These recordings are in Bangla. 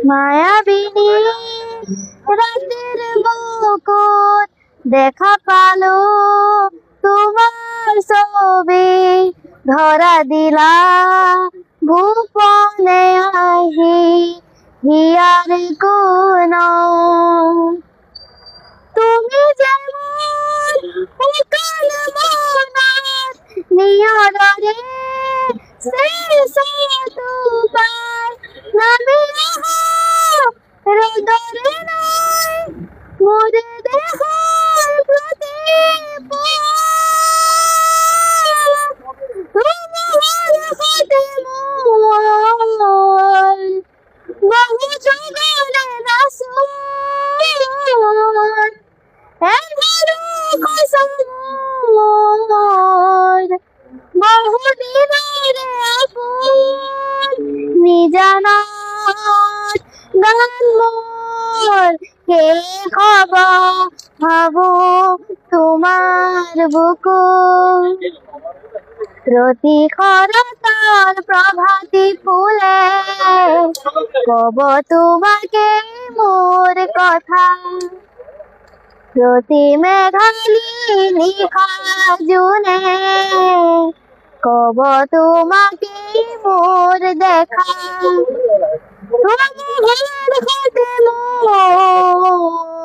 মায়াবিনী রাতের বুকুত দেখা পালো তোমার ছবি, ধরা দিলা গোপনে আহি হিয়ার কোন। তুমি যেমন উকাল মনার নিয়রে শেষ তুপার নামে হৃদরে নাই মোরে দেহ প্রতি হতে মোর বহু জগলে রাসূল বহুদিনের আপন নিজানাত গান মোর কে হব ভাবো তোমার বুকু। প্রতি খরতার প্রভাতী ফুলে কব তোমাকে মোর কথা। প্রতি মেঘালি নিখা জুনে কব তোমাকে মোর দেখা। হতে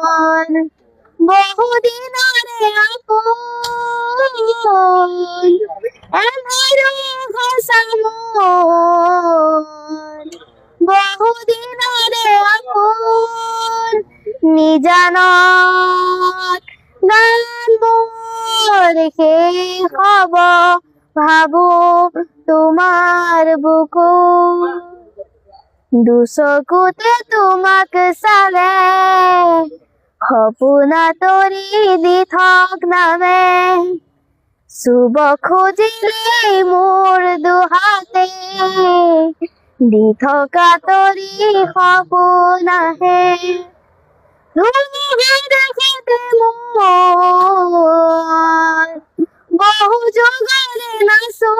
মোর বহুদিনের আপন এমন ভাষা মোর বহুদিনের আপন নিজানত গান মোর কে হব ভাবো তোমার বুকু। দুচকুতে তোমাক চালে সপোনা তৰি দি থক নামে, চুব খুজিলে মোৰ দুহাতে দি থকা তৰি সপোন আহে। দেখতে মোৰ বহু যুগৰে নাচোন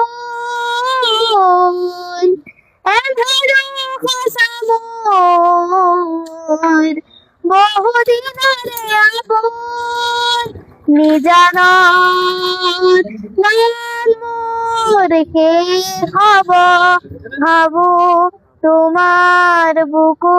এন্ধাৰো সঁচা মোৰ বহুদিনৰে আপোন নিজানত গান মোৰ শেষ হব ভাবো তোমার বুকু।